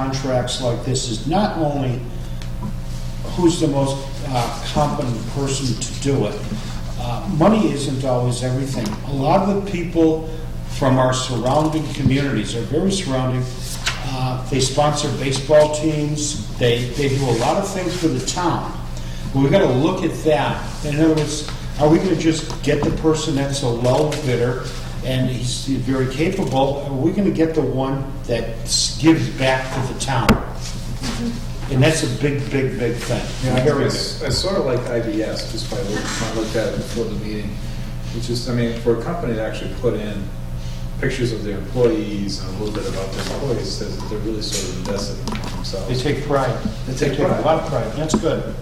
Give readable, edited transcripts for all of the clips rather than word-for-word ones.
contracts like this is not only who's the most competent person to do it. Money isn't always everything. A lot of the people from our surrounding communities are very surrounding. They sponsor baseball teams. They do a lot of things for the town. But we've got to look at that. In other words, are we going to just get the person that's a low bidder and he's very capable? Or are we going to get the one that gives back to the town? Mm-hmm. And that's a big thing. Yeah, Very I big. sort of like IBS, just by looking, I looked at it before the meeting. Which is, I mean, for a company to actually put in pictures of their employees and a little bit about their employees, says that they're really sort of invested in themselves. They take pride. They take a lot of pride. That's good.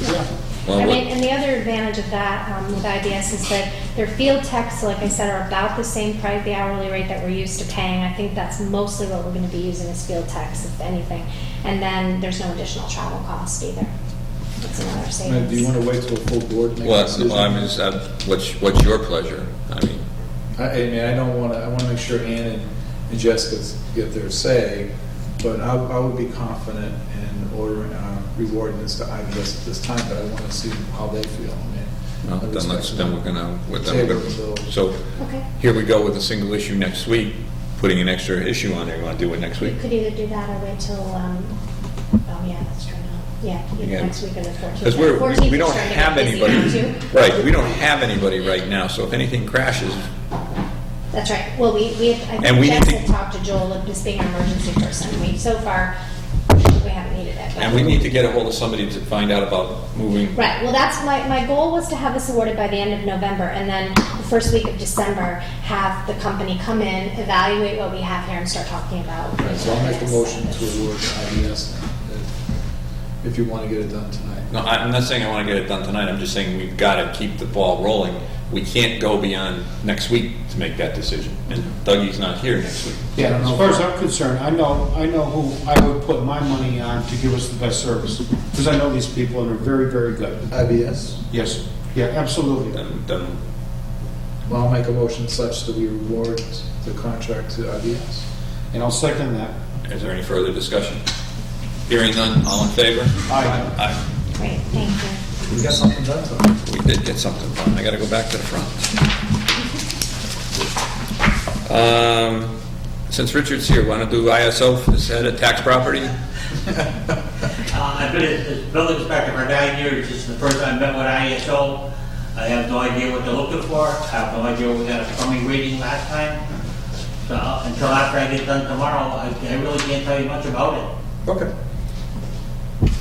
Yeah. I mean, and the other advantage of that with IBS is that their field techs, like I said, are about the same price, the hourly rate that we're used to paying. I think that's mostly what we're going to be using as field techs, if anything. And then there's no additional travel cost either. It's another savings. Do you want to wait till a full board to make a Well, decision? I mean, what's your pleasure? I mean, I don't want to, I want to make sure Ann and Jessica get their say, but I would be confident in ordering, rewarding this to IBS at this time, but I want to see how they feel. well, then we're gonna, Table. so Okay. here we go with a single issue next week, putting an extra issue on there. You want to do it next We week? could either do that or wait till, oh yeah, that's true. Yeah, either Yeah. next week or the 14th. Because 14th we is don't starting to have get busy anybody, now, too. right, we don't have anybody right now, so if anything crashes, That's right. Well, I And think we Jess need to- had talked to Joel of just being an emergency person. So far, we haven't needed it. but- and we need to get a hold of somebody to find out about moving. Right, well, that's my goal was to have this awarded by the end of November, and then the first week of December, have the company come in, evaluate what we have here, and start talking about. Right, so I'll make a motion to award IBS now, if you want to get it done tonight. No, I'm not saying I want to get it done tonight, I'm just saying we've got to keep the ball rolling. We can't go beyond next week to make that decision, and Dougie's not here next week. Yeah, as far as I'm concerned, I know who I would put my money on to give us the best service. Because I know these people and they're very, very good. IBS? Yes, yeah, absolutely. Then Well, I'll make a motion such that we reward the contract to IBS. And I'll second that. is there any further discussion? Hearing none, all in favor? Aye. Aye. Great, thank you. We got something done tonight. We did get something done. I got to go back to the front. Since Richard's here, want to do ISO for this head of tax property? I've been as building inspector for 9 years. This is the first time I met with ISO. I have no idea what they're looking for. I have no idea we got a plumbing rating last time. So until after I get done tomorrow, I really can't tell you much about it. Okay.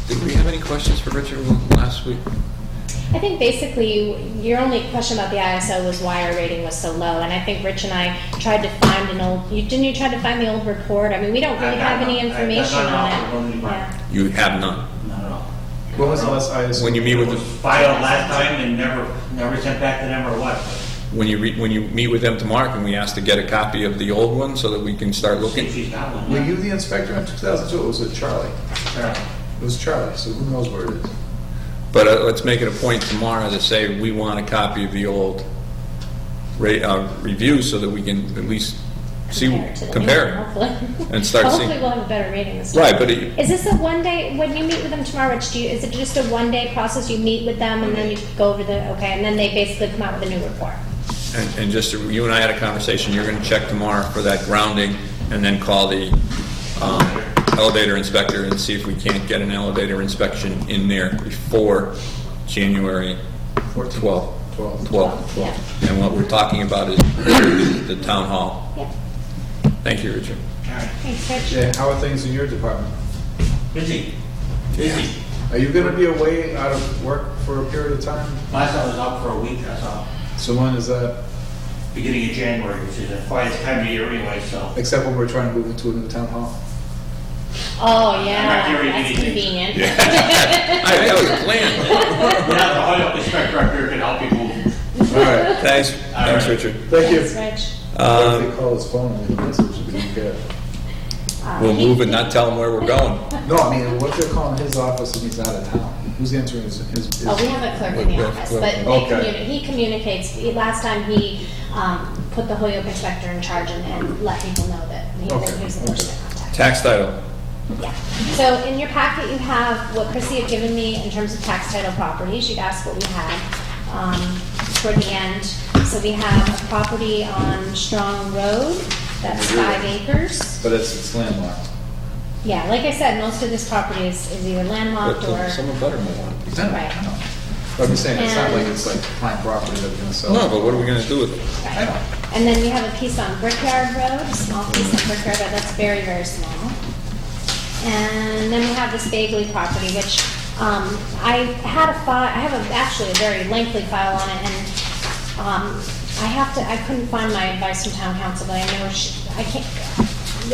Did we have any questions for Richard last week? I think basically your only question about the ISO was why our rating was so low, and I think Rich and I tried to find an old. Didn't you try to find the old report? I mean, we don't really have any information on it. Yeah. You have none. Not at all. When was the last ISO? When you meet It with was them, filed last time and never sent back to them or what. when you meet with them tomorrow, can we ask to get a copy of the old one so that we can start See if looking? she's got one. Were you the inspector in 2002, or was it Charlie? Sure. It was Charlie, so who knows where it is? But let's make it a point tomorrow to say we want a copy of the old review so that we can at least compare it Hopefully. and start Hopefully seeing. we'll have a better rating this time. Right, but Is this a one day, when you meet with them tomorrow, Rich, is it just a one day process? You meet with them and then you go over and then they basically come out with a new report? and just you and I had a conversation. You're going to check tomorrow for that grounding, and then call the elevator inspector and see if we can't get an elevator inspection in there before January 12th. 12th. Yeah. And what we're talking about is the town hall. Yeah. Thank you, Richard. All right. Thanks, Rich. Yeah, how are things in your department? Busy. Are you gonna be away out of work for a period of time? Last I was out for a week, that's all. So when is that? Beginning of January, which is the quietest time of year anyway, so. Except when we're trying to move into a new town hall? Oh, yeah, I'm not hearing that's anything. convenient. That was a plan. Now the Hoyok inspector up here can help you move. All right, Thanks, right. Richard. thank you. Thanks, Rich. What if they call his phone and leave a message if you don't get it? We'll move and not tell them where we're going. No, I mean, what if they're calling his office and he's out of town? Who's answering his? Oh, we have a clerk in the Well, office, well, but okay. he communicates. Last time he put the Hoyok inspector in charge and let people know that he Okay, was the person to contact. Tax title. Yeah, so in your packet, you have what Chrissy had given me in terms of tax title properties. You'd asked what we had toward the end. So we have a property on Strong Road, that's 5 acres. But it's landlocked. Yeah, like I said, most of this property is either landlocked or, Some of Buttermore one. right. I know. But I'm saying, it's not like And- it's like prime property that we're gonna sell. No, but what are we gonna do with it? I know. And then we have a piece on Brickyard Road, a small piece on Brickyard Road, that's very, very small. And then we have this Bagley property, which I have actually a very lengthy file on it, and I couldn't find my advice from town council, but I know I can't.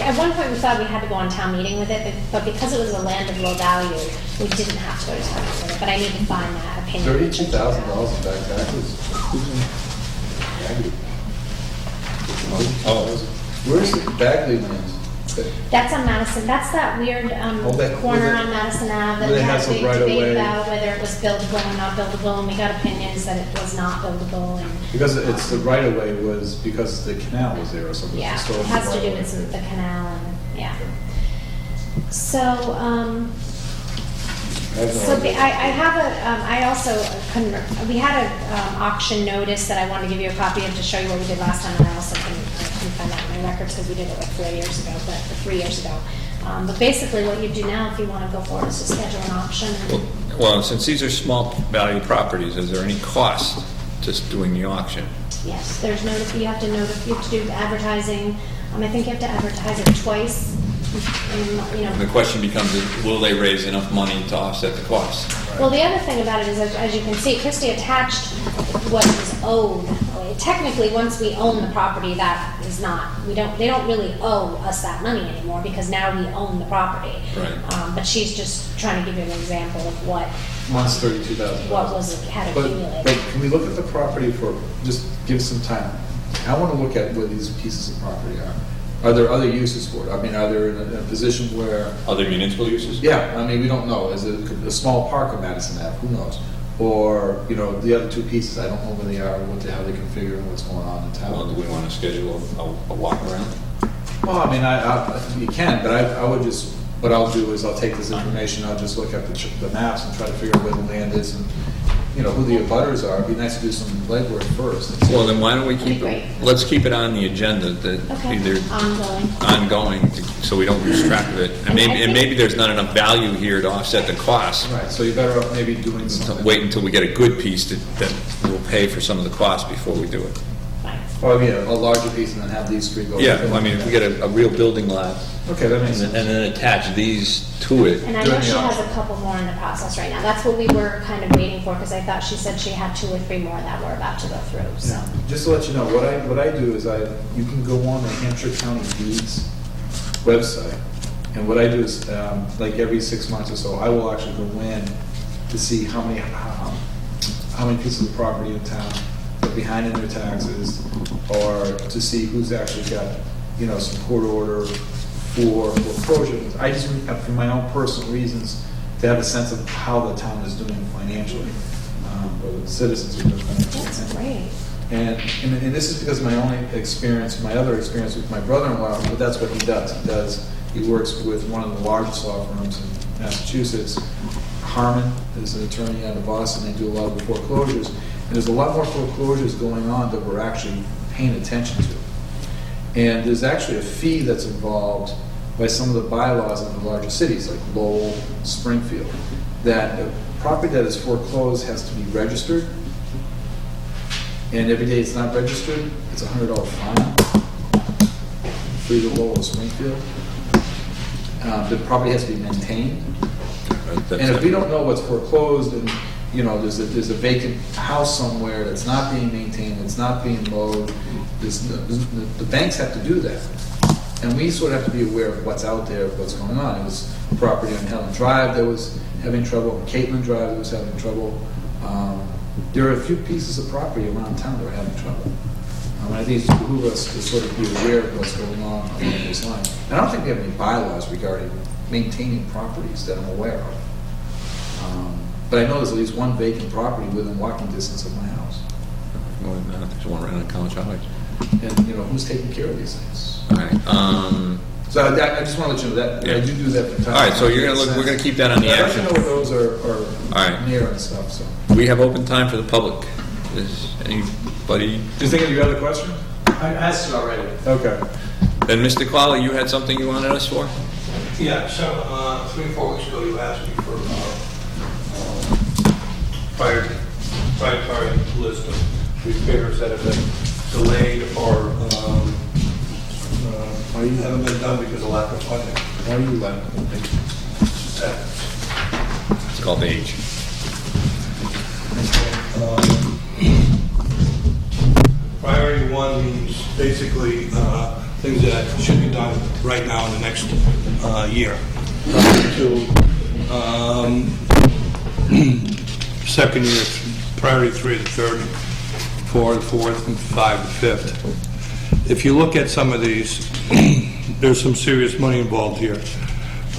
At one point, we thought we had to go on town meeting with it, but because it was a land of low value, we didn't have to go to town meeting with it, but I need to find that opinion. $32,000 in back taxes. Oh. Where's the Bagley land? That's on Madison, that's that weird that- corner where on Madison Ave that where we it had has a a big right of debate way. about whether it was buildable or not buildable, and we got opinions that it was not buildable, and, Because it's the right of way was because the canal was there or something. yeah, So it has to do right with of way. the canal, and, yeah. So, I have no so idea. I have I also couldn't, we had an auction notice that I wanted to give you a copy of to show you what we did last time, and I also couldn't find that in my records because we did it like 4 years ago, but 3 years ago. But basically what you do now, if you want to go forward, is to schedule an auction. Well, since these are small value properties, is there any cost just doing the auction? Yes, there's you have to do advertising. I think you have to advertise it twice. And, you And the know, question becomes, will they raise enough money to offset the cost? well, the other thing about it is, as you can see, Christie attached what is owed. Technically, once we own the property, that is not, they don't really owe us that money anymore because now we own the property. Right. But she's just trying to give you an example of what Month's $32,000. had But accumulated. can we look at the property for, just give some time? I want to look at where these pieces of property are. Are there other uses for it? I mean, are there in a position where, Other municipal uses? yeah, I mean, we don't know. Is it a small park on Madison Ave? Who knows? Or, you know, the other two pieces, I don't know where they are, how they configure and what's going on in Well, do town. we want to schedule a walk around? Well, I mean, you can, but I would just, what I'll do is I'll take this information, I'll just look at the maps and try to figure out where the land is and, you know, who the abutters are. It'd be nice to do some legwork first. and see. Well, then why don't we keep That'd be it, let's keep it on the agenda that Okay, either ongoing. ongoing, so we don't lose track of it. And maybe there's not enough value here to offset the cost. Right, so you're better off maybe doing So something. wait until we get a good piece that will pay for some of the cost before we do it. Fine. Or, yeah, a larger piece and then have these three go. Yeah, I mean, if we get a real building lot Okay, that makes and sense. then attach these to it. And I know During the she has a auction. couple more in the process right now. That's what we were kind of waiting for, because I thought she said she had 2 or 3 more that were about to go through, so. Yeah. Just to let you know, what I do is you can go on the Hampshire County Deeds website, and what I do is, like every 6 months or so, I will actually go in to see how many pieces of property in town are behind in their taxes, or to see who's actually got, you know, some court order for foreclosure. I just, for my own personal reasons, to have a sense of how the town is doing financially, or the citizens are doing financially. That's great. And this is because my only experience, my other experience with my brother-in-law, but that's what he does. He works with one of the largest law firms in Massachusetts. Harmon is an attorney out of Boston. They do a lot of the foreclosures. And there's a lot more foreclosures going on that we're actually paying attention to. And there's actually a fee that's involved by some of the bylaws in the larger cities, like Lowell, Springfield, that the property that is foreclosed has to be registered. And every day it's not registered, it's a $100 fine for either Lowell or Springfield. The property has to be maintained. And if we don't know what's foreclosed and, you know, there's a vacant house somewhere that's not being maintained, it's not being mowed, the banks have to do that. And we sort of have to be aware of what's out there, what's going on. It was a property on Helen Drive that was having trouble, Caitlin Drive that was having trouble. There are a few pieces of property around town that are having trouble. I think it's behoove us to sort of be aware of what's going on along those lines. And I don't think we have any bylaws regarding maintaining properties that I'm aware of. But I know there's at least one vacant property within walking distance of my house. More than that, there's one right on College Highway. And, you know, who's taking care of these things? All right, So I just want to let you know that, I do that from time. All right, so you're gonna look, we're gonna keep that on the I'd like to action. know what those All are right. near and stuff, so. We have open time for the public. Is anybody? Do you think of your other question? I asked it already. Okay. Then, Mr. Clawley, you had something you wanted us for? Yeah, so 3 or 4 weeks ago, you asked me for priority list of repairs that have been delayed or haven't been done because of lack of funding. Why do you let It's called age. Priority 1 means basically things that should be done right now in the next year. Second year, priority 3 the third, 4 the fourth, and 5 the fifth. If you look at some of these, there's some serious money involved here.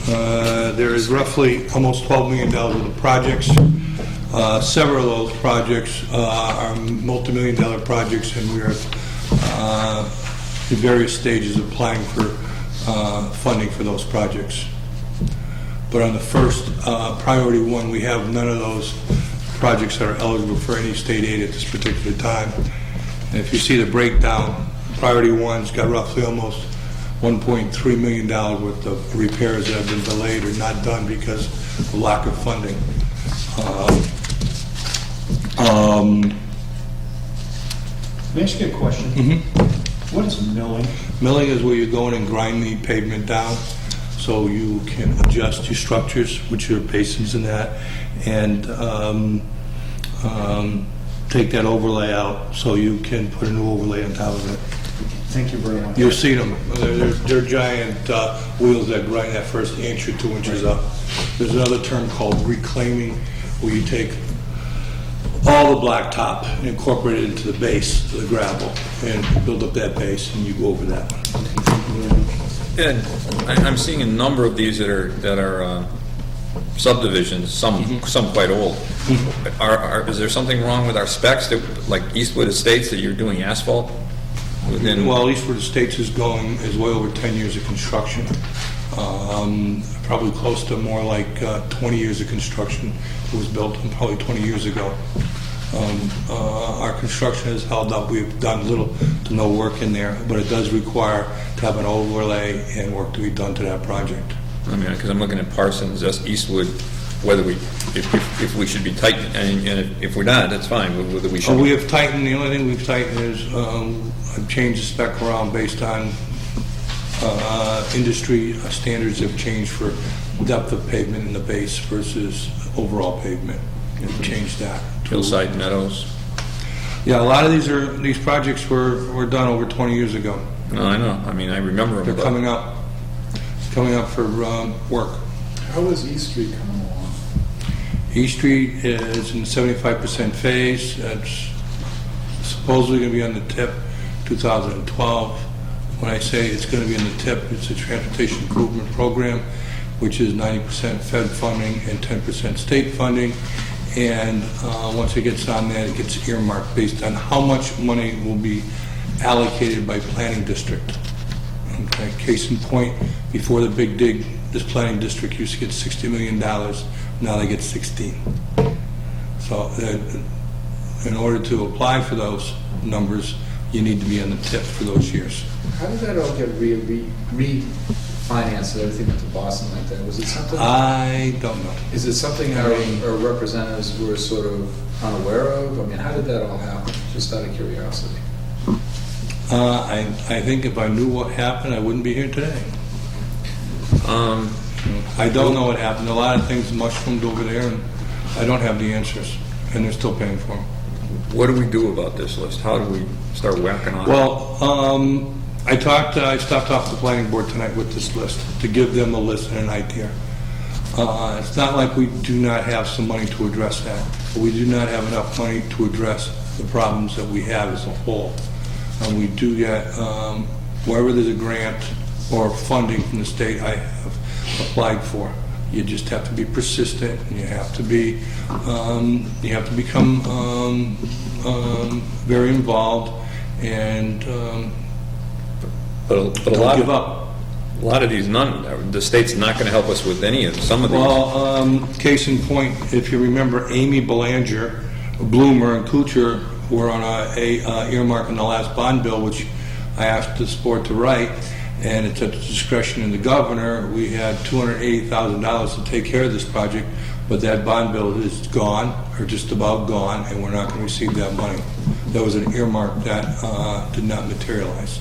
There is roughly almost $12 million worth of projects. Several of those projects are multi-million-dollar projects, and we are in various stages of applying for funding for those projects. But on the first priority 1, we have none of those projects that are eligible for any state aid at this particular time. And if you see the breakdown, priority 1's got roughly almost $1.3 million worth of repairs that have been delayed or not done because of lack of funding. May I ask you a question? What is milling? Milling is where you go in and grind the pavement down so you can adjust your structures, which are basins and that, and take that overlay out so you can put a new overlay on top of it. Thank you very much. You'll see them. They're giant wheels that grind that first inch or 2 inches up. There's another term called reclaiming, where you take all the blacktop and incorporate it into the base of the gravel and build up that base, and you go over that one. And I'm seeing a number of these that are subdivisions, some quite old. Is there something wrong with our specs, that, like Eastwood Estates, that you're doing asphalt within? Well, Eastwood Estates is way over 10 years of construction. Probably close to more like 20 years of construction. It was built probably 20 years ago. Our construction has held up. We've done little to no work in there, but it does require to have an overlay and work to be done to that project. I mean, because I'm looking at Parsons, that's Eastwood, whether if we should be tightened, and if we're not, that's fine, whether we should. We have tightened, the only thing we've tightened is I've changed the spec around based on industry standards have changed for depth of pavement in the base versus overall pavement. We've changed that. Hillside Meadows. Yeah, a lot of these projects were done over 20 years ago. No, I know, I mean, I remember them. They're but- coming up for work. How is East Street coming along? East Street is in the 75% phase. It's supposedly going to be on the tip 2012. When I say it's going to be on the tip, it's a transportation improvement program, which is 90% Fed funding and 10% state funding. And once it gets on that, it gets earmarked based on how much money will be allocated by planning district. Okay, case in point, before the big dig, this planning district used to get $60 million. Now they get 16. So in order to apply for those numbers, you need to be on the tip for those years. How did that all get refinanced and everything went to Boston like that? Was it something? I don't know. Is it something our representatives were sort of unaware of? I mean, how did that all happen? Just out of curiosity. I think if I knew what happened, I wouldn't be here today. I don't know what happened. A lot of things mushroomed over there, and I don't have the answers, and they're still paying for them. What do we do about this list? How do we start whacking on it? Well, I stopped off the planning board tonight with this list to give them a list and an idea. It's not like we do not have some money to address that, but we do not have enough money to address the problems that we have as a whole. And we do get, wherever there's a grant or funding from the state, I have applied for. You just have to be persistent, and you have to be, you have to become very involved, and But a don't lot give of, up. A lot of these, the state's not going to help us with any of, some of these. Well, case in point, if you remember, Amy Belanger, Bloomer, and Kuchar were on a earmark in the last bond bill, which I asked the board to write, and it's at the discretion of the governor. We had $280,000 to take care of this project, but that bond bill is gone, or just about gone, and we're not going to receive that money. That was an earmark that did not materialize.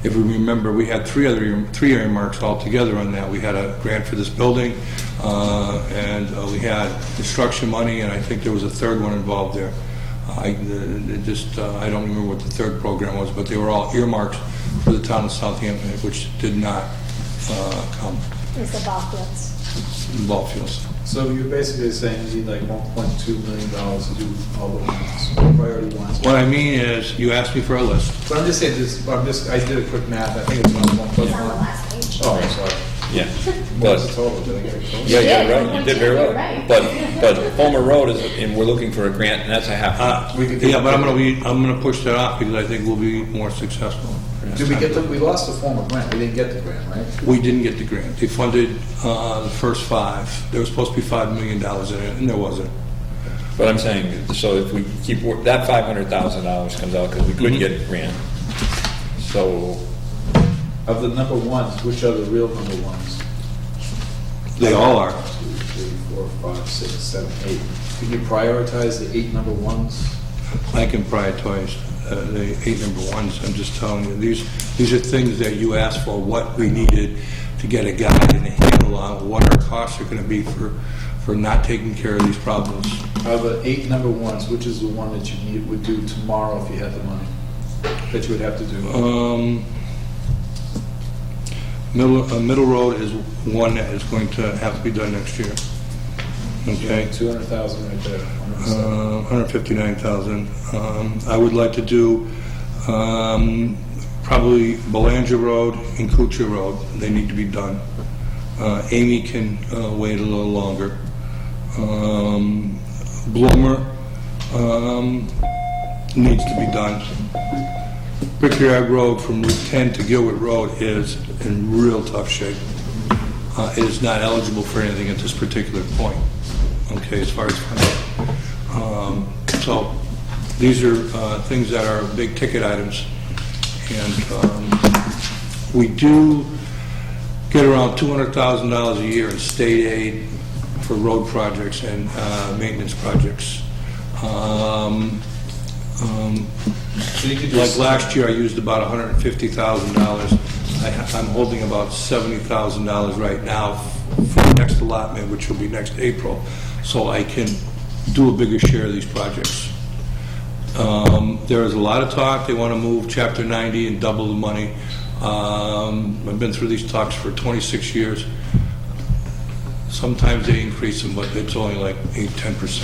If we remember, we had three earmarks altogether on that. We had a grant for this building, and we had construction money, and I think there was a third one involved there. I don't remember what the third program was, but they were all earmarks for the town of Southampton, which did not come. It's the ball fields. Ball fields. So you're basically saying you need like $1.2 million to do all the ones, priority ones. What I mean is, you asked me for a list. But I'm just saying this, I did a quick math, I think it's around 1.1. It's on the last page. Oh, I'm sorry. Yeah. What's the But, total? Did I get it close? yeah, Yeah, you're right, you did very well. right. But Fulmer Road is, and we're looking for a grant, and that's a half. We could do- Yeah, but I'm gonna push that off because I think we'll be more successful. Did we get we lost the former grant, we didn't get the grant, right? We didn't get the grant. They funded the first 5. There was supposed to be $5 million in it, and there wasn't. But I'm saying, so if we keep, that $500,000 comes out because we couldn't get a grant. So, Of the number ones, which are the real number ones? They all are. 2, 3, 4, 5, 6, 7, 8. Can you prioritize the 8 number ones? I can prioritize the 8 number ones. I'm just telling you, these are things that you asked for, what we needed to get a guide and a handle on what our costs are going to be for not taking care of these problems. Of the 8 number ones, which is the one that you would do tomorrow if you had the money? That you would have to do? Middle Road is one that is going to have to be done next year. Okay. 200,000 right there. 159,000. I would like to do probably Belanger Road and Kuchar Road. They need to be done. Amy can wait a little longer. Bloomer needs to be done. Brickyard Road from Route 10 to Gilbert Road is in real tough shape. It is not eligible for anything at this particular point, okay, as far as funding. So these are things that are big ticket items, and we do get around $200,000 a year in state aid for road projects and maintenance projects. So you could do Like last year, I used about $150,000. I'm holding about $70,000 right now for the next allotment, which will be next April, so I can do a bigger share of these projects. There is a lot of talk, they want to move Chapter 90 and double the money. I've been through these talks for 26 years. Sometimes they increase them, but it's only like 8-10%.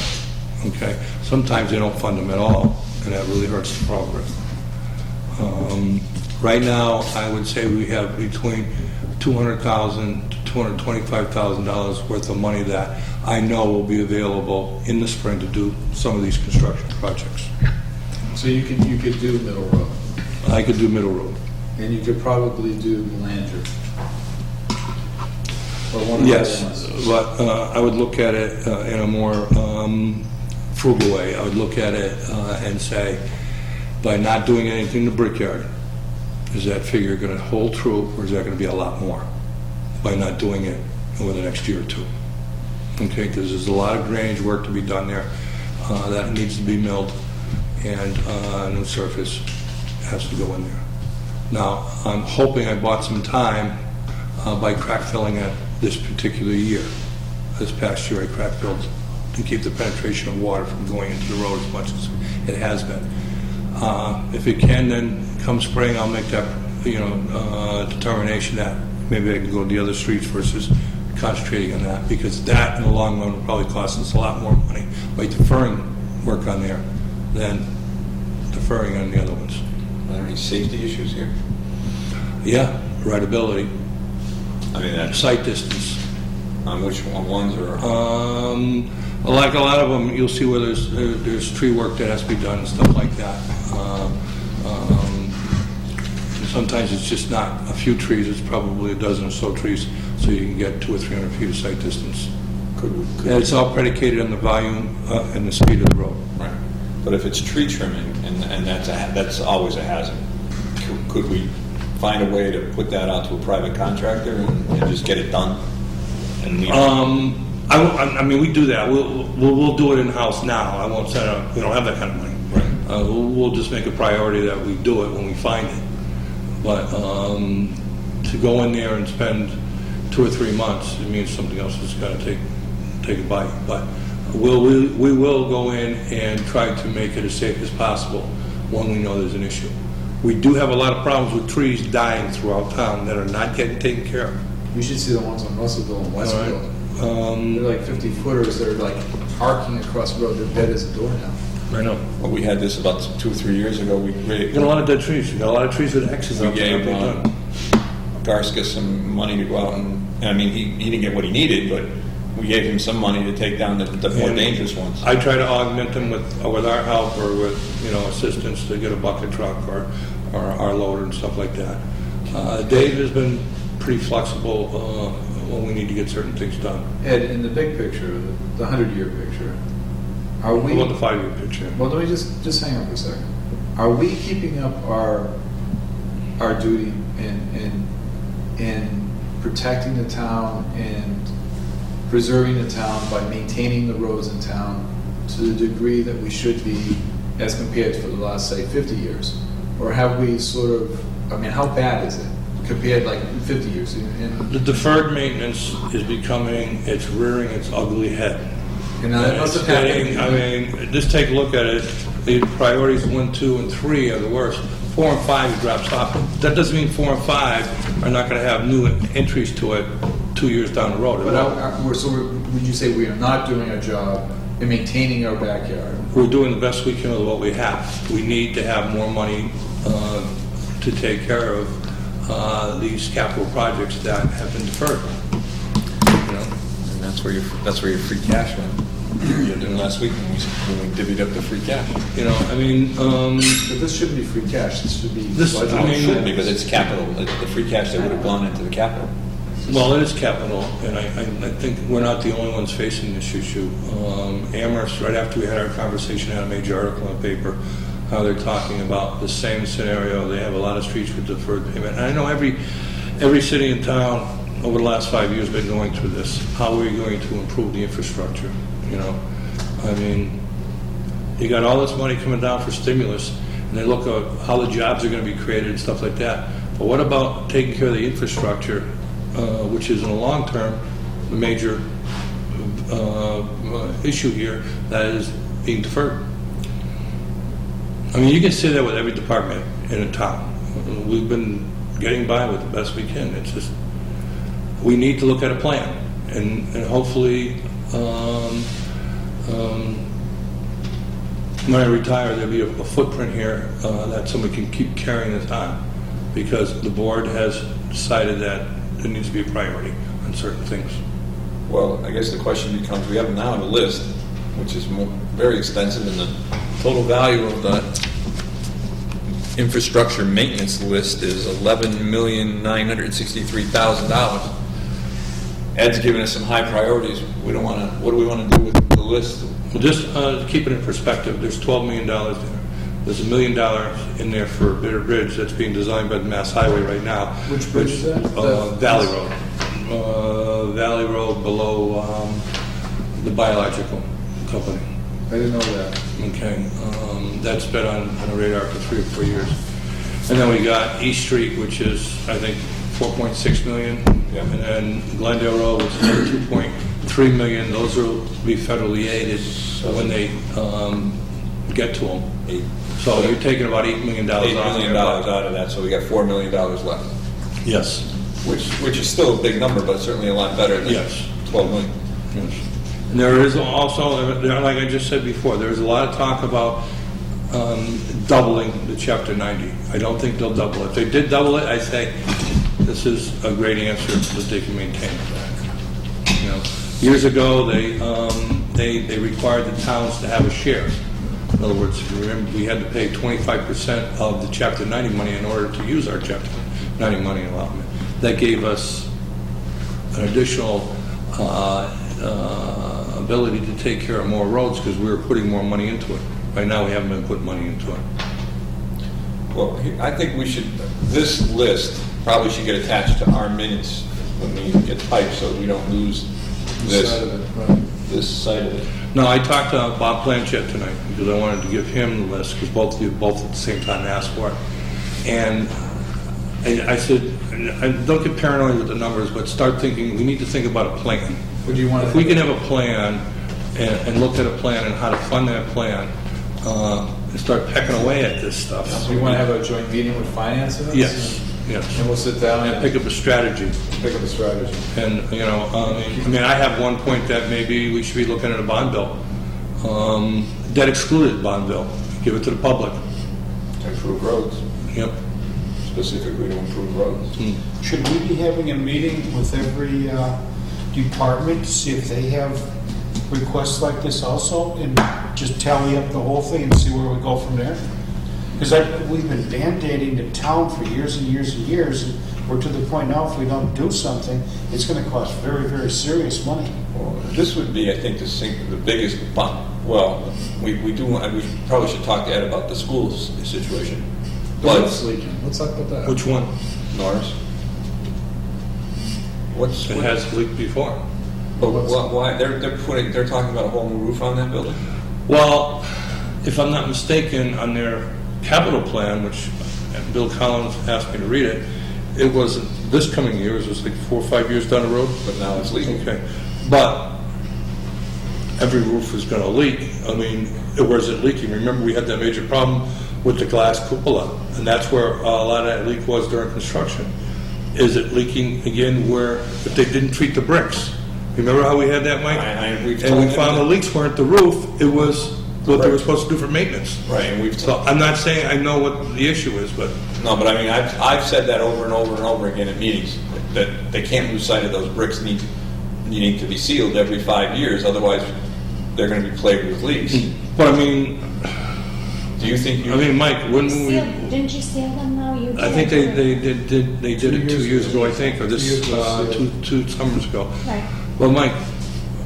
Okay? Sometimes they don't fund them at all, and that really hurts the program. Right now, I would say we have between $200,000 to $225,000 worth of money that I know will be available in the spring to do some of these construction projects. So you could do Middle Road, I could do Middle Road. and you could probably do Belanger. Or one of the Yes, other ones. but I would look at it in a more frugal way. I would look at it and say, by not doing anything to Brickyard, is that figure going to hold true, or is that going to be a lot more by not doing it over the next year or two? Okay, because there's a lot of drainage work to be done there that needs to be milled, and a new surface has to go in there. Now, I'm hoping I bought some time by crack filling it this particular year. This past year, I crack filled to keep the penetration of water from going into the road as much as it has been. If it can, then come spring, I'll make that, determination that maybe I can go to the other streets versus concentrating on that, because that in the long run will probably cost us a lot more money by deferring work on there than deferring on the other ones. Are there any safety issues here? Yeah, rideability, I mean, that's sight distance. on which ones or? Like a lot of them, you'll see where there's tree work that has to be done and stuff like that. sometimes it's just not a few trees, it's probably a dozen or so trees, so you can get 200 or 300 feet of sight distance. And it's all predicated on the volume and the speed of the road. Right. But if it's tree trimming, and that's always a hazard, could we find a way to put that out to a private contractor and just get it done? And leave it? I mean, we do that. We'll do it in-house now. I won't set up, we don't have that kind of money. Right. We'll just make a priority that we do it when we find it. But to go in there and spend 2 or 3 months, it means something else is going to take a bite. But we will go in and try to make it as safe as possible when we know there's an issue. We do have a lot of problems with trees dying throughout town that are not getting taken care of. You should see the ones on Russellville and Westfield. All They're like 50 footers, they're like arcing across the road, they're dead as a doornail. I know. Well, we had this about 2 or 3 years ago. We You got a lot of dead trees. You got a lot of trees with X's We up there. gave Garska some money to go out I mean, he didn't get what he needed, but we gave him some money to take down the more dangerous ones. I try to augment them with our help or with, assistance to get a bucket truck or our loader and stuff like that. Dave has been pretty flexible when we need to get certain things done. Ed, in the big picture, the 100-year picture, are What we... about the 5-year picture? Well, let me just hang on for a second. Are we keeping up our duty in protecting the town and preserving the town by maintaining the roads in town to the degree that we should be as compared to the last, say, 50 years? Or have we sort of, I mean, how bad is it compared like 50 years? The deferred maintenance is it's rearing its ugly head. And that must have happened. I mean, just take a look at it. The priorities 1, 2, and 3 are the worst. 4 and 5 drops off. That doesn't mean 4 and 5 are not going to have new entries to it 2 years down the road. But would you say we are not doing our job in maintaining our backyard? We're doing the best we can with what we have. We need to have more money to take care of these capital projects that have been deferred. And that's where your free cash went. You were doing last week when we divvied up the free cash. But this shouldn't be free cash, this should be... It shouldn't be, but it's capital. The free cash that would have gone into the capital. Well, it is capital, and I think we're not the only ones facing this issue. Amherst, right after we had our conversation, had a major article in the paper, how they're talking about the same scenario. They have a lot of streets with deferred payment. And I know every city and town over the last 5 years been going through this. How are we going to improve the infrastructure? I mean, you got all this money coming down for stimulus, and they look at how the jobs are going to be created and stuff like that. But what about taking care of the infrastructure, which is in the long term the major issue here that is being deferred? I mean, you can say that with every department in a town. We've been getting by with the best we can. It's just, we need to look at a plan, and hopefully when I retire, there'll be a footprint here that somebody can keep carrying this on, because the board has decided that there needs to be a priority on certain things. Well, I guess the question becomes, we have now a list, which is very extensive, and the total value of the infrastructure maintenance list is $11,963,000. Ed's given us some high priorities. What do we want to do with the list? Well, just to keep it in perspective, there's $12 million there. There's $1 million in there for Bitter Bridge that's being designed by the Mass Highway right now. Which bridge is that? Valley Road. Valley Road below the biological company. I didn't know that. Okay, that's been on the radar for 3 or 4 years. And then we got East Street, which is, I think, 4.6 million. Yeah. And then Glendale Road, which is 2.3 million. Those will be federally aided when they get to them. So you're taking about $8 million off. $8 million out of that, so we got $4 million left. Yes. Which is still a big number, but certainly a lot better than Yes. 12 million. Yes. And there is also, like I just said before, there's a lot of talk about doubling the Chapter 90. I don't think they'll double it. If they did double it, I say this is a great answer that they can maintain that. Years ago, they required the towns to have a share In other words, if you remember, we had to pay 25% of the Chapter 90 money in order to use our Chapter 90 money allotment. That gave us an additional ability to take care of more roads because we were putting more money into it. Right now, we haven't been putting money into it. Well, I think we should, this list probably should get attached to our minutes when we get typed, so we don't lose this side of it. No, I talked to Bob Blanchett tonight because I wanted to give him the list because both of you both at the same time asked for it. And I said, don't get paranoid with the numbers, but start thinking, we need to think about a plan. What do you want to? If we can have a plan and look at a plan and how to fund that plan, and start pecking away at this stuff. So you want to have a joint meeting with finance? And Yes, yes. And we'll sit down And pick up a strategy. pick up a strategy. And, you know, I mean, I have one point that maybe we should be looking at a bond bill. Debt excluded bond bill. Give it to the public. Improve roads, Yep. specifically to improve roads. Should we be having a meeting with every department to see if they have requests like this also, and just tally up the whole thing and see where we go from there? Because we've been band-aiding the town for years and years and years, and we're to the point now, if we don't do something, it's going to cost very, very serious money. Well, this would be, I think, the biggest bump. Well, we probably should talk to Ed about the schools situation. What's leaking? Let's talk about that. Which one? Norris? What's, It has leaked before. but why, they're talking about a whole new roof on that building? Well, if I'm not mistaken, on their capital plan, which Bill Collins asked me to read it, it wasn't this coming year, it was like 4 or 5 years down the road. But now it's leaking. Okay, but every roof is going to leak. I mean, where is it leaking? Remember, we had that major problem with the glass cupola, and that's where a lot of that leak was during construction. Is it leaking again where, if they didn't treat the bricks? Remember how we had that, Mike? And we've And told we them found that- the leaks weren't the roof, it was what they were supposed to do for maintenance. Right, and we've So I'm not saying I know what the issue is, but no, but I mean, I've said that over and over and over again at meetings, that they can't lose sight of those bricks needing to be sealed every 5 years, otherwise they're going to be plagued with leaks. I mean, Do you think Mike, when we, Didn't you seal them though? You I think did. they did it 2 years ago, I think, or this, 2 years ago. two summers ago. Right. Well, Mike,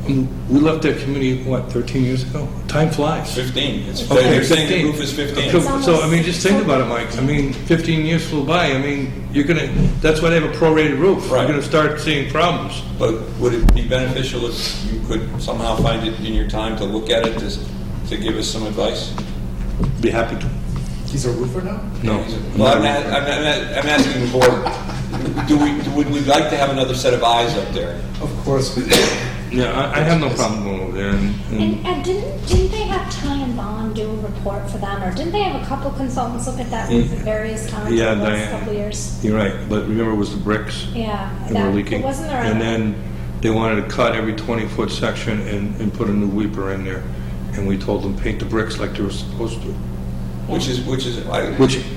we left that committee, what, 13 years ago? Time flies. 15? Okay, You're saying the 15. roof is 15? So, I mean, just think about it, Mike. I mean, 15 years flew by. I mean, that's why they have a prorated roof. Right. You're gonna start seeing problems. But would it be beneficial if you could somehow find it in your time to look at it, to give us some advice? Be happy to. He's a roofer now? No. Well, I'm asking the board, would we like to have another set of eyes up there? Of course. Yeah, I have no problem going over there and And didn't they have Ty and Bond do a report for them, or didn't they have a couple consultants look at that roof at various times Yeah, in the last Diane. couple of years? you're right. But remember, it was the bricks Yeah. that were leaking. Wasn't there And then they wanted to cut every 20-foot section and put a new weeper in there. And we told them, paint the bricks like they were supposed to. Which is, Which,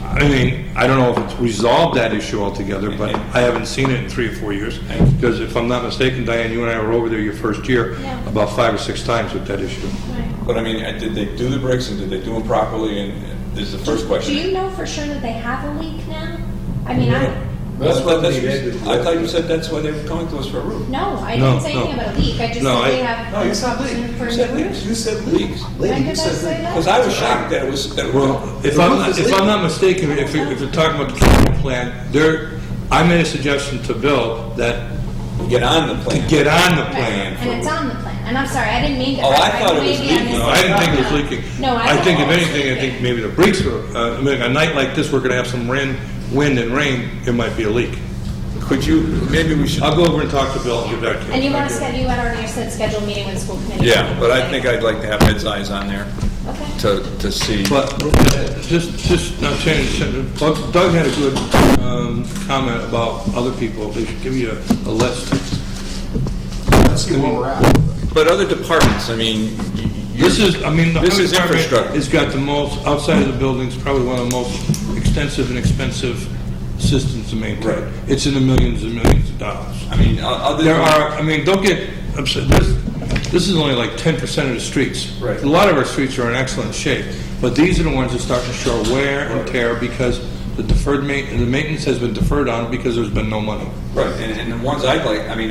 I mean, I don't know if it's resolved that issue altogether, but I haven't seen it in 3 or 4 years. Because if I'm not mistaken, Diane, you and I were over there your first year Yeah. about 5 or 6 times with that issue. Right. but I mean, did they do the bricks and did they do them properly? And this is the first question. Do you know for sure that they have a leak now? I mean, That's what they That's- did. I thought you said that's why they were coming to us for a roof. no, I No, didn't say anything no. about a leak. I just No, said they I- have. No, you said leak. For You said the leak. roof. You said Leaks. leaks. When Lady, did you I said say leaks. that? Because I was shocked that it was, Well, if I'm not mistaken, if you're talking about the capital plan, I made a suggestion to Bill that get on the plan. get on the Right. plan. And it's on the plan. And I'm sorry, I didn't mean to. Oh, I thought it was maybe I leaking. No, I didn't think it was leaking. No, I think if thought it was anything, I leaking. think maybe the brakes were, I mean, a night like this, we're gonna have some wind and rain, it might be a leak. Could you, maybe we should, I'll go over and talk to Bill and get back to you. And you want to schedule, you had already said schedule a meeting with the school committee. yeah, but I think I'd like to have Ed's eyes on there Okay. to see. But, just, not change, Doug had a good, comment about other people, they should give you a list. Let's see where we're at. But other departments, I mean, This is, I mean, the This highway is department infrastructure. has got the most, outside of the buildings, probably one of the most extensive and expensive systems to maintain. Right. It's in the millions and millions of dollars. I mean, other There than- are, I mean, don't get upset, there's this is only like 10% of the streets. Right. A lot of our streets are in excellent shape, but these are the ones that start to show wear and tear because the the maintenance has been deferred on because there's been no money. Right, and the ones I'd like, I mean,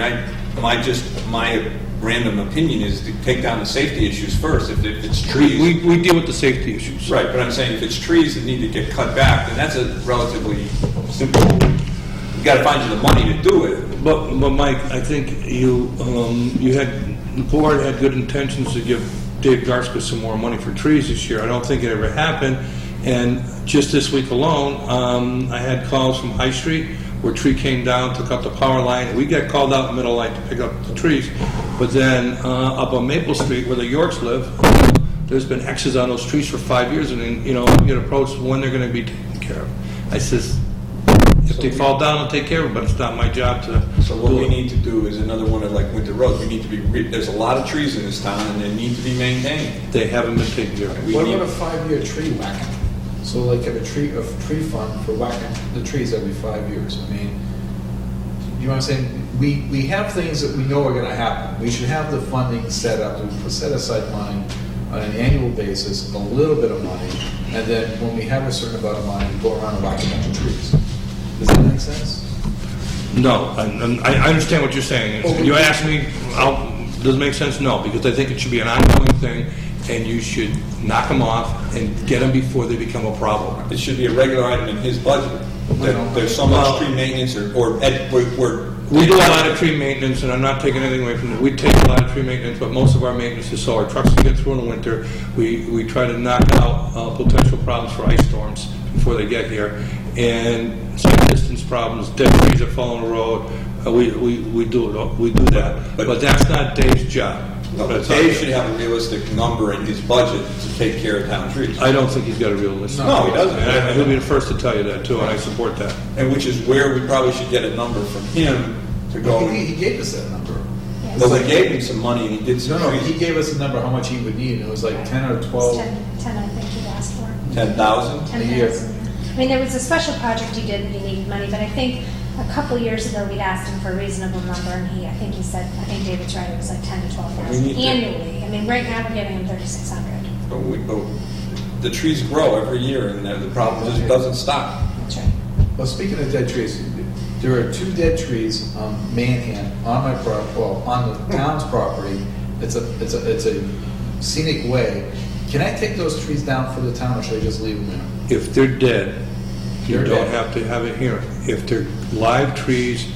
my random opinion is to take down the safety issues first. If it's trees. We deal with the safety issues. Right, but I'm saying if it's trees that need to get cut back, then that's a relatively simple, you gotta find you the money to do it. But Mike, I think the board had good intentions to give Dave Garska some more money for trees this year. I don't think it ever happened. And just this week alone, I had calls from High Street where a tree came down, took out the power line. We got called out in the middle of the night to pick up the trees. But then up on Maple Street where the Yorks live, there's been X's on those trees for 5 years. And then, you get approached when they're going to be taken care of. I says, if they fall down, I'll take care of it, but it's not my job to So what do we it. need to do is another one of like Winter Road. We need to be, there's a lot of trees in this town and they need to be maintained. They haven't been taken care of. We What need- about a 5-year tree whacking? So like have a tree fund for whacking the trees every 5 years. I mean, you know what I'm saying? We have things that we know are gonna happen. We should have the funding set up, to set aside money on an annual basis, a little bit of money, and then when we have a certain amount of money, we go around and whack a bunch of trees. Does that make sense? No, I understand what you're saying. You ask me, does it make sense? No, because I think it should be an ongoing thing, and you should knock them off and get them before they become a problem. It should be a regular item in his budget. There's so much tree maintenance or We do a lot of tree maintenance, and I'm not taking anything away from it. We take a lot of tree maintenance, but most of our maintenance is so our trucks can get through in the winter. We try to knock out potential problems for ice storms before they get here, and sight distance problems, dead trees that fall on the road. We do that, but that's not Dave's job. No, but Dave should have a realistic number in his budget to take care of town trees. I don't think he's got a realistic. No, he doesn't. And he'll be the first to tell you that too, and I support that. And which is where we probably should get a number from him to go. He gave us that number. Yes. Well, they gave him some money and he did some No, trees. he gave us a number, how much he would need, and it was like 10 or It's 12. 10, I think he asked for. 10,000? 10,000. I mean, there was a special project he did and he needed money, but I think a couple years ago, we'd asked him for a reasonable number, and I think David's right, it was like 10 to We 12,000 need to- annually. I mean, right now, we're giving him 3,600. But the trees grow every year and the problem just doesn't stop. That's right. Well, speaking of dead trees, there are 2 dead trees on Manhan, on my on the town's property. It's a scenic way. Can I take those trees down for the town, or should I just leave them there? If they're dead, you They're don't dead. have to have a hearing. If they're live trees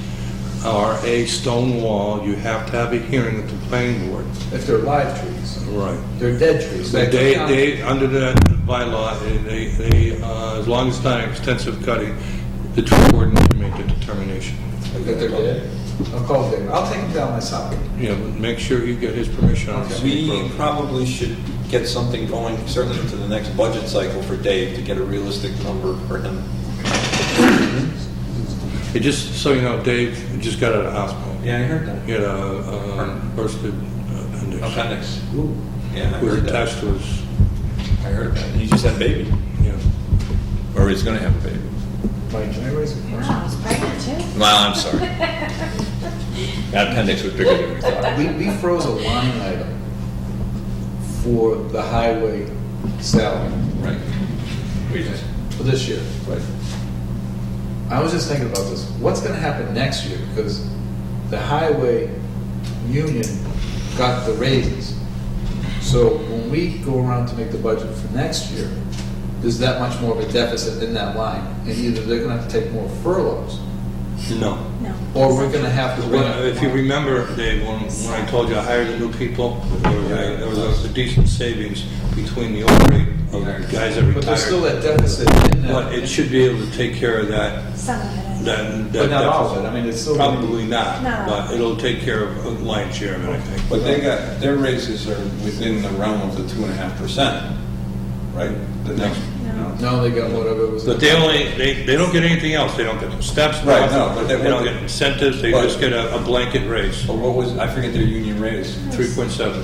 or a stone wall, you have to have a hearing at the planning board. If they're live trees, Right. they're dead trees. They, under the bylaw, as long as it's not extensive cutting, the tree warden can make the determination. That they're dead? I'll call David. I'll take them down myself. Make sure you get his permission on the We program. probably should get something going, certainly into the next budget cycle for Dave to get a realistic number for him. Hey, just so you know, Dave just got out of the hospital. Yeah, I heard that. He had a bursted appendix. Appendix. Yeah, I It was heard that. attached to his, I heard that. And he just had a baby. Or he's gonna have a baby. Mike, can I raise a question? Wow, I was pregnant too. Well, I'm sorry. That appendix was bigger than we thought. We froze a line item for the highway salary Right. We just, for this year. right. I was just thinking about this. What's going to happen next year? Because the highway union got the raises. So when we go around to make the budget for next year, there's that much more of a deficit in that line. And either they're going to have to take more furloughs, no. No. or we're going to have to bring Well, if you remember, Dave, when I told you I hired the new people, there was a decent savings between the old rate of the guys that But there's still retired. that deficit in But that. it should be able to take care of that. Some of it is. That But not all of deficit. it. I mean, it's still gonna be- Probably not, Not all. but it'll take care of a lion's share of it, I think. But they got, their raises are within the realm of the 2.5%, right? The next, No, they got whatever it was. But they don't get anything else. They don't get the steps. Right, no, but They don't get incentives. They But- just get a blanket raise, But what was, I forget their union raise. 3.7.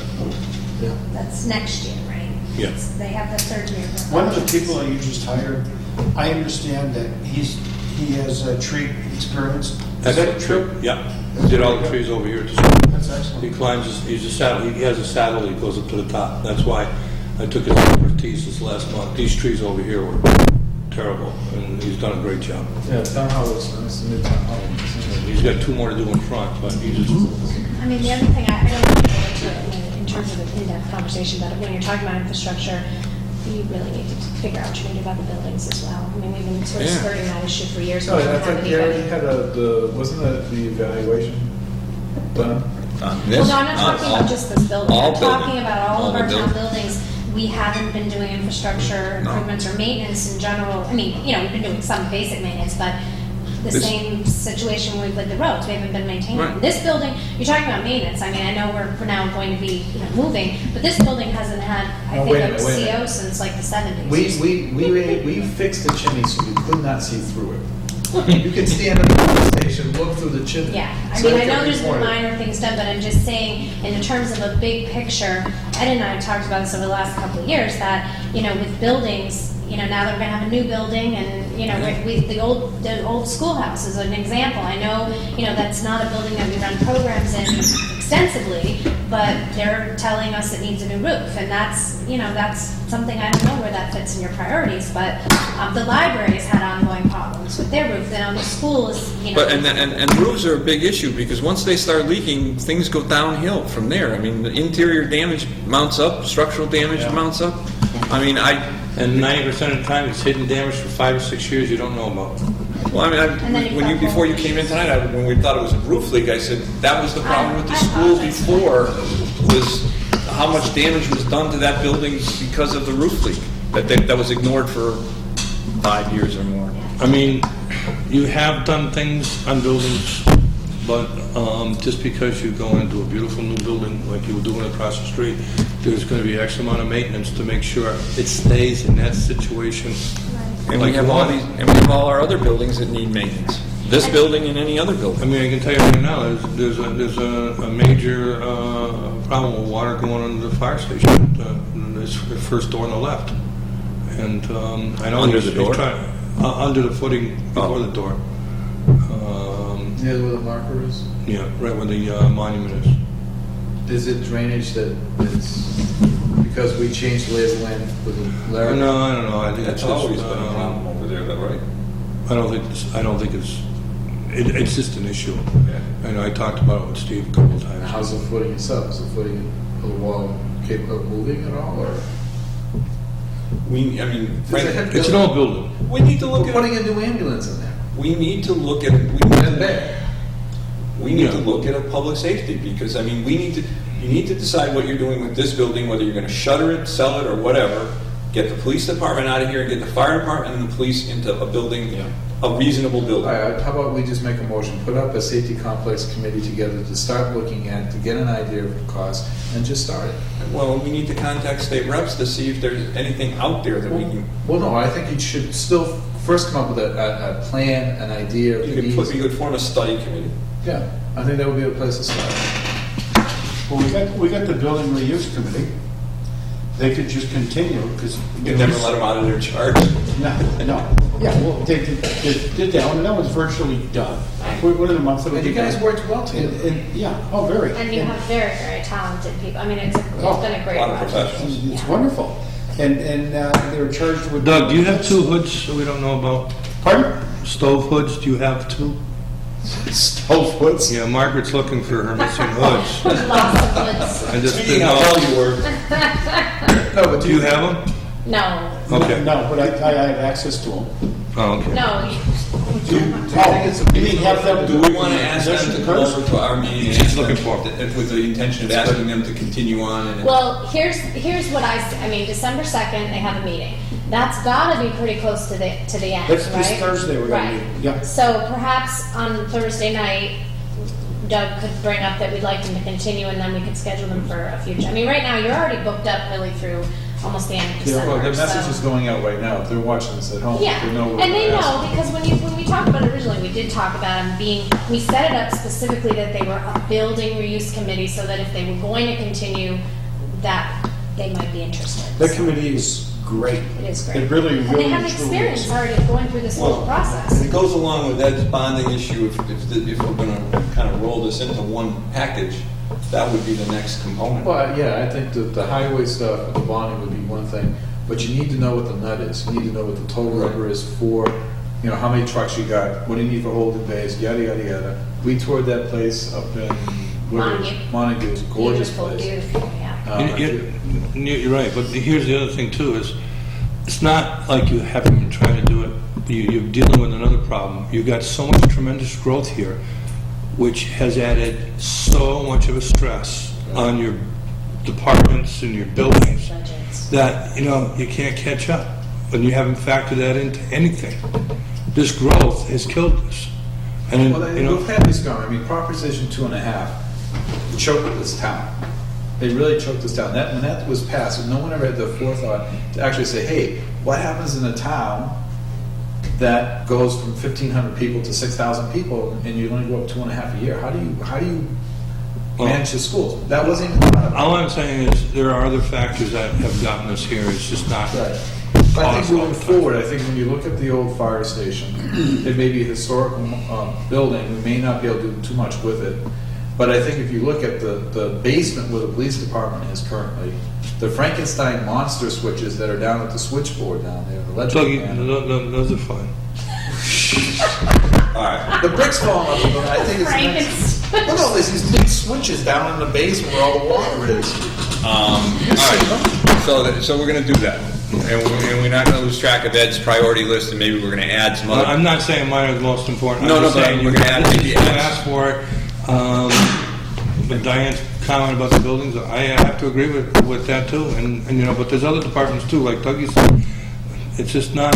Yeah. That's next year, right? Yeah. They have the third year. One of the people that you just hired, I understand that he has tree experience Excellent tree. Yeah, he did all the trees over here. That's excellent. He climbs, he has a saddle, he goes up to the top. That's why I took his expertise this last month. These trees over here were terrible, and he's done a great job. Yeah, town hall looks nice, the new town hall. He's got 2 more to do in front, but he just, I mean, the other thing, I don't want to go into it in terms of an in-depth conversation, but when you're talking about infrastructure, you really need to figure out what you're going to do about the buildings as well. I mean, we've been sort of Yeah. skirting that issue for years. No, We I don't have think you already anybody. had wasn't that the evaluation done? On Well, this- no, I'm not on talking all- about just this building. all I'm talking building. about all of All our the town building. buildings. We haven't been doing infrastructure No. improvements or maintenance in general. I mean, we've been doing some basic maintenance, but the This- same situation with the roads. We haven't been maintaining. Right. This building, you're talking about maintenance. I mean, I know we're now going to be moving, but this building hasn't had, I No, think, wait a a minute, wait a CO minute. since like the 70s. We fixed the chimney so you could not see through it. You could stand at the pump station, look through the chimney. Yeah, I So mean, I it know can be there's been pointed. minor things done, but I'm just saying, in terms of a big picture, Ed and I have talked about this over the last couple of years, that, with buildings, now they're gonna have a new building, and, the old schoolhouse is an example. I know, that's not a building that we run programs in extensively, but they're telling us it needs a new roof, and that's something, I don't know where that fits in your priorities, but the library's had ongoing problems with their roof, the school is, But, and roofs are a big issue, because once they start leaking, things go downhill from there. I mean, the interior damage mounts up, structural damage mounts up. I mean, and 90% of the time, it's hidden damage for 5 or 6 years you don't know about. well, I mean, And then you before you came in tonight, when we thought it was a roof leak, I said, that was the problem with the school before, was how much damage was done to that building because of the roof leak, that was ignored for 5 years or more. I mean, you have done things on buildings, but just because you go into a beautiful new building like you were doing across the street, there's going to be X amount of maintenance to make sure it stays in that situation. And Like we have you all want. and we have all our other buildings that need maintenance. This building and any other I building. mean, I can tell you right now, there's a major problem with water going under the fire station. It's the first door on the left. And I know Under he's the door? trying- under the footing before Oh. the door. Near where the marker is? Yeah, right where the monument is. Is it drainage that it's, because we changed the lay of the land with the Larry? No, I don't know. I think it's That's just, always been a problem over there, though, right? I don't think it's just an issue. I know I talked about it with Steve a couple of times. How's the footing itself? Is the footing of the wall capable of moving at all, or? Frank, It's an old building. we need to We're look at, putting a new ambulance in there. we need to look at, And bed. we need to Yeah. look at a public safety, because, I mean, you need to decide what you're doing with this building, whether you're gonna shutter it, sell it, or whatever, get the police department out of here, and get the fire department and the police into a building, a reasonable All building. right, how about we just make a motion, put up a safety complex committee together to start looking at, to get an idea of the cost, and just start it. Well, we need to contact state reps to see if there's anything out there that we can, Well, no, I think you should still first come up with a plan, an idea of you the could needs. you could form a study committee. Yeah, I think that would be a place to start. Well, we got the building reuse committee. They could just continue, because. You never let them out of their charge. No. Yeah, well, they did that one, and that was virtually done. We're in the month of. And you guys worked well together. Yeah, oh, very. And you have very, very talented people. I mean, it's been a great A lot of project. professionals. It's wonderful. And they were charged with. Doug, do you have 2 hoods that we don't know about? Pardon? Stove hoods, do you have 2? Stove hoods? Yeah, Margaret's looking for her missing hoods. Lots of woods. I just I'll didn't tell know. you where. No, but Do you have them? No, Okay. No, but I have access to them. Oh, okay. no. You mean have them Do we want to ask them to possession come first? over to our meeting? and She's ask looking them for 'em. With the intention of asking them to continue on and. Well, here's what I mean, December 2nd, they have a meeting. That's gotta be pretty close to the end, That's right? this Thursday we're gonna Right. meet, yeah. So perhaps on Thursday night, Doug could bring up that we'd like them to continue, and then we could schedule them for a future. I mean, right now, you're already booked up really through almost the end of Yeah, well, December. the message so- is going out right now. If they're watching this at home, Yeah, they know what and they we're know, asking. because when we talked about it originally, we did talk about them being, we set it up specifically that they were a building reuse committee, so that if they were going to continue, that they might be interested. That committee is great. It is great. It really, And they really have truly experience is. already of going through this whole And process. it goes along with Ed's bonding issue, if we're gonna kind of roll this into one package, that would be the next component. Well, yeah, I think that the highway stuff and the bonding would be one thing, but you need to know what the nut is. You need to know what the total number is for, you know, how many trucks you got, what do you need for holding bays, yada, yada, yada. We toured that place up in Montague, it's a gorgeous Beautiful, place. beautiful, yeah. You're right, but here's the other thing too, is it's not like you haven't been trying to do it. You're dealing with another problem. You've got so much tremendous growth here, which has added so much of a stress on your departments and your buildings Budgets. that, you know, you can't catch up. And you haven't factored that into anything. This growth has killed us. And, Well, you know, we've had these going, I mean, Proposition 2.5 choked this town. They really choked this down. When that was passed, no one ever had the forethought to actually say, hey, what happens in a town that goes from 1,500 people to 6,000 people, and you only go up 2.5 a year? How do you manage the schools? That wasn't even thought about. all I'm saying is there are other factors that have gotten us here. It's just not. Right. But I think moving forward, I think when you look at the old fire station, it may be a historical building, we may not be able to do too much with it. But I think if you look at the basement where the police department is currently, the Frankenstein monster switches that are down at the switchboard down there, the electrical Dougie, panel. those are fine. All right. The bricks falling off the building, I think it's the next. Frankenstein. Look at all these big switches down in the basement where all the water is. All right, so we're gonna do that. And we're not gonna lose track of Ed's priority list, and maybe we're gonna add some other. I'm not saying mine is the most important. No, I'm no, just but saying we're gonna add maybe you ask for it. But Diane's comment about the buildings, I have to agree with that too. And you know, but there's other departments too, like Dougie said. It's just not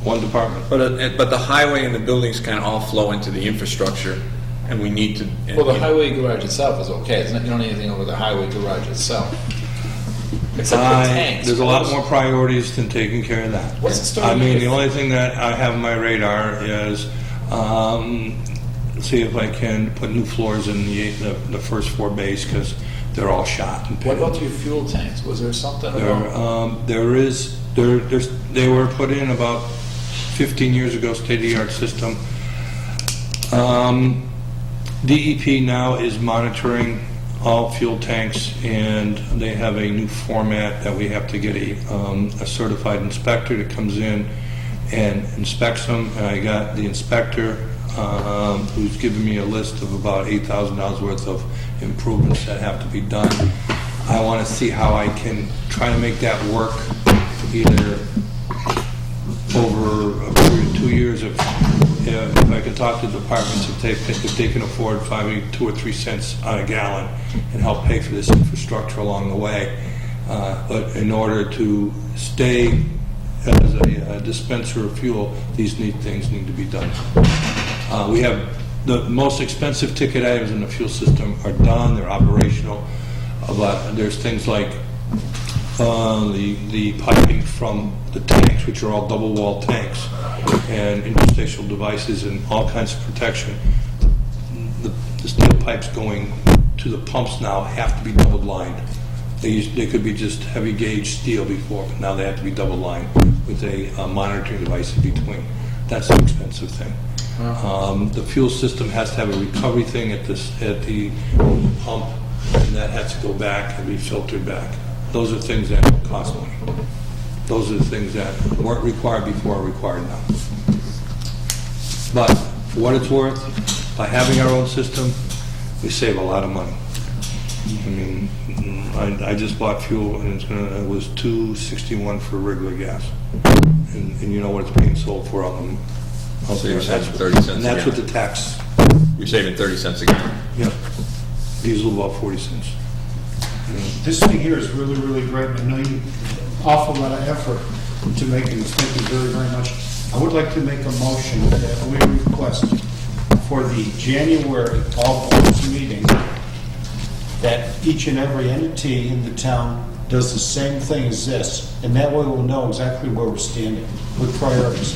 one department. But the highway and the buildings kind of all flow into the infrastructure, and we need to. Well, the highway garage itself is okay. It's not, you don't need anything over the highway garage itself. Except for tanks. There's a lot more priorities than taking care of that. What's the story? I mean, the only thing that I have on my radar is see if I can put new floors in the first 4 bays because they're all shot and What pitted. about your fuel tanks? Was there something about? They were put in about 15 years ago, state-of-the-art system. DEP now is monitoring all fuel tanks, and they have a new format that we have to get a certified inspector that comes in and inspects them. And I got the inspector who's given me a list of about $8,000 worth of improvements that have to be done. I want to see how I can try to make that work either over a period of 2 years if I can talk to departments if they can afford 2 or 3 cents on a gallon and help pay for this infrastructure along the way. But in order to stay as a dispenser of fuel, these things need to be done. We have the most expensive ticket items in the fuel system are done, they're operational. But there's things like the piping from the tanks, which are all double-wall tanks, and interstitial devices and all kinds of protection. The steel pipes going to the pumps now have to be double-lined. They could be just heavy-gauge steel before, but now they have to be double-lined with a monitoring device in between. That's an expensive thing. The fuel system has to have a recovery thing at the pump, and that has to go back and be filtered back. Those are things that cost money. Those are the things that weren't required before are required now. But for what it's worth, by having our own system, we save a lot of money. I mean, I just bought fuel and it was $2.61 for regular gas, and you know what it's being sold for on them. So you're saving 30 cents And that's a with gallon. the tax. You're saving 30 cents a gallon. Yep. Diesel about 40 cents. This thing here is really, really great. I know you awful lot of effort to make it. Thank you very, very much. I would like to make a motion that we request for the January all boards meeting that each and every entity in the town does the same thing as this, and that way we'll know exactly where we're standing with priorities.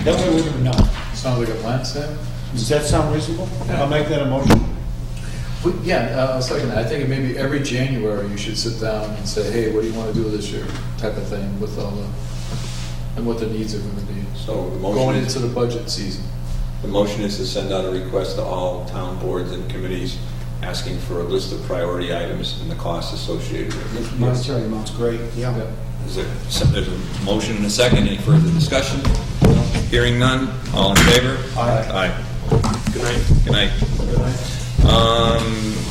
That way we're going to know. Sounds like a plan, Sam? Does that sound reasonable? I'll make that a motion. I was thinking that. I think maybe every January you should sit down and say, hey, what do you want to do this year? Type of thing with all the, and what the needs are going to be. So the Going motion, into the budget season. the motion is to send out a request to all town boards and committees asking for a list of priority items and the costs associated with it. Monetary amount's great, yeah. There's a motion and a second. Any further discussion? Hearing none. All in favor? Aye. Aye. Good night. Good night.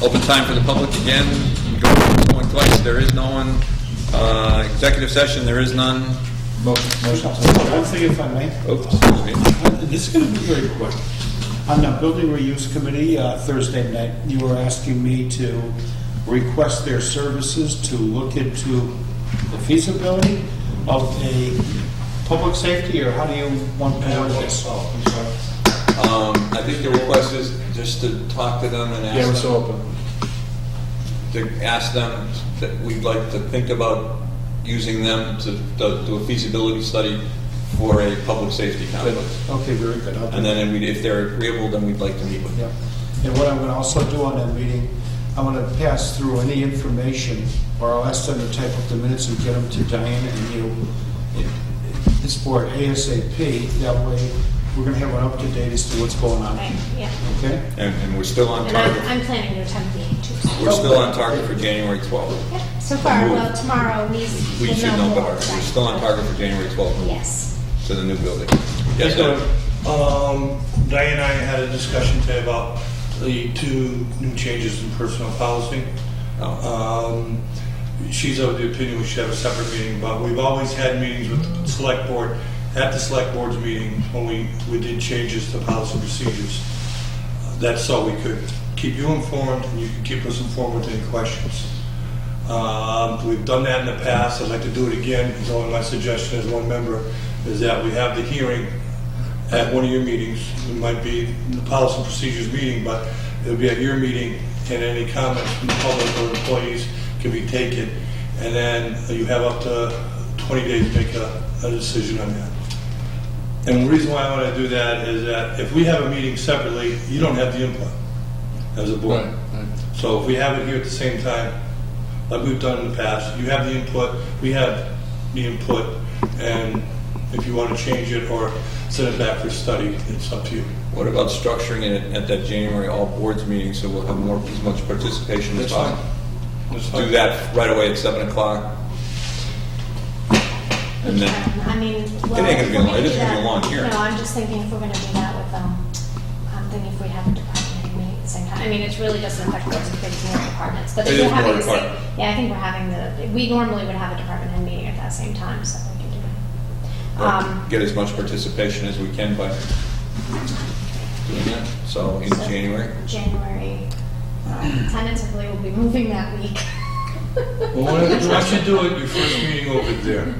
Open time for the public again. Going twice. There is no one. Executive session. There is none. Motion. One thing if I may. Oops, excuse me. This is going to be very quick. On the Building Reuse Committee, Thursday night, you were asking me to request their services to look into the feasibility of a public safety, or how do you want to word this? I think the request is just to talk to them and Yeah, we're ask so them, open. to ask them that we'd like to think about using them to do a feasibility study for a public safety complex. Okay, very good. I'll do And that. then if they're agreeable, then we'd like to meet with them. Yeah. And what I'm going to also do on that meeting, I'm going to pass through any information, or I'll ask them to type up the minutes and get them to Diane and you. It's for ASAP. That way, we're going to have an up-to-date as to what's going on. Right, yeah. Okay? And we're still on And target. I'm planning to attend the meeting too. We're still on target for January 12th. Yeah, so far, well, tomorrow, We we'll should know more, better. We're right. still on target for January 12th Yes. to the new building. Yes, Yes, sir. Diane and I had a discussion today about the 2 new changes in personnel policy. She's of the opinion we should have a separate meeting, but we've always had meetings with the select board, at the select board's meeting, when we did changes to policy procedures. That's so we could keep you informed, and you could keep us informed with any questions. We've done that in the past. I'd like to do it again. So my suggestion as one member is that we have the hearing at one of your meetings. It might be the policy and procedures meeting, but it'll be at your meeting, and any comments from the public or employees can be taken. And then you have up to 20 days to make a decision on that. And the reason why I want to do that is that if we have a meeting separately, you don't have the input as a board. Right. So if we have it here at the same time, like we've done in the past, you have the input, we have the input, and if you want to change it or send it back for study, it's up to you. What about structuring it at that January all boards meeting so we'll have as much participation as That's fine. possible? That's Do fine. that right away at 7 o'clock. And then, I mean, well. It ain't gonna be if we're long- it isn't do gonna be that- long hearing. No, I'm just thinking if we're gonna do that with, I'm thinking if we have a department head meeting at the same time. I mean, it really doesn't affect boards and committees, more departments. But It if is we're having more the same, department. yeah, I think we're having we normally would have a department head meeting at that same time, so we can do it. get as much participation as we can by doing that, so in So, January. January, tentatively, we'll be moving that week. Well, why don't you do it your first meeting over there?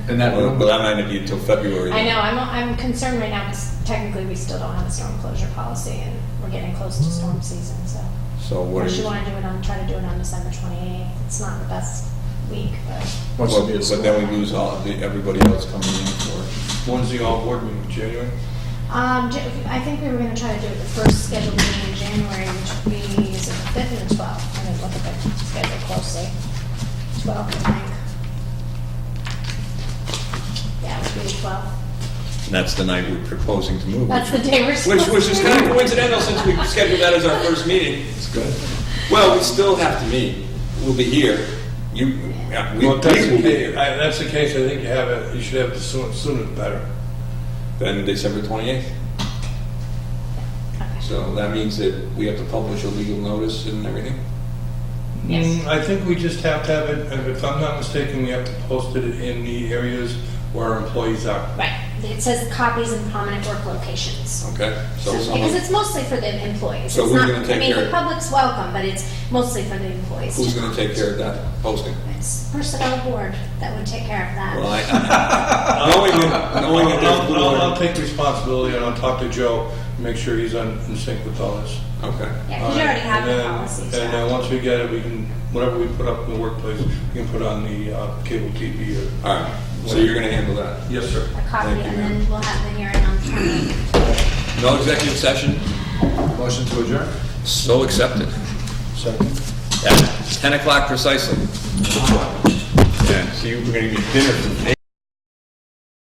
And that Well, that might not be until February. I know, I'm concerned right now because technically we still don't have a storm closure policy and we're getting close to storm season, so. So what Unless is, you want to do it on, try to do it on December 28th. It's not the best week, but Wants to be a but then we lose everybody else coming in for it. When's the all board meeting, January? I think we were going to try to do it the first scheduled meeting in January, which would be, is it the 5th or the 12th? I didn't look at the schedule closely. 12th, I think. Yeah, it would be the 12th. And that's the night we're proposing to move. That's the day we're supposed to. Which is kind of coincidental since we scheduled that as our first meeting. It's good. Well, we still have to meet. We'll be here. Well, if that's the case, that's the case, I think you should have it sooner the better. Then December 28th. Okay. So that means that we have to publish a legal notice and everything? Yes. I think we just have to have it, and if I'm not mistaken, we have to post it in the areas where our employees are. Right. It says copies in prominent work locations. Okay. So Because someone, it's mostly for the employees. So It's who's not- gonna take I mean, care the of- public's welcome, but it's mostly for the employees. who's going to take care of that posting? It's personnel board that would take care of that. Well, knowing that there's blue I'll order. take responsibility, and I'll talk to Joe, and make sure he's in sync with all this. Okay. Yeah, because you already have And the then- policies. And then once we get it, we can, whatever we put up in the workplace, we can put on the cable TV or... All right. So you're going to handle that? Yes, sir. A copy, Thank you, and ma'am. then we'll have the hearing on the 20th. No executive session? Motion to adjourn? So accepted. Second. At 10 o'clock precisely. Yeah, see, we're going to get dinner from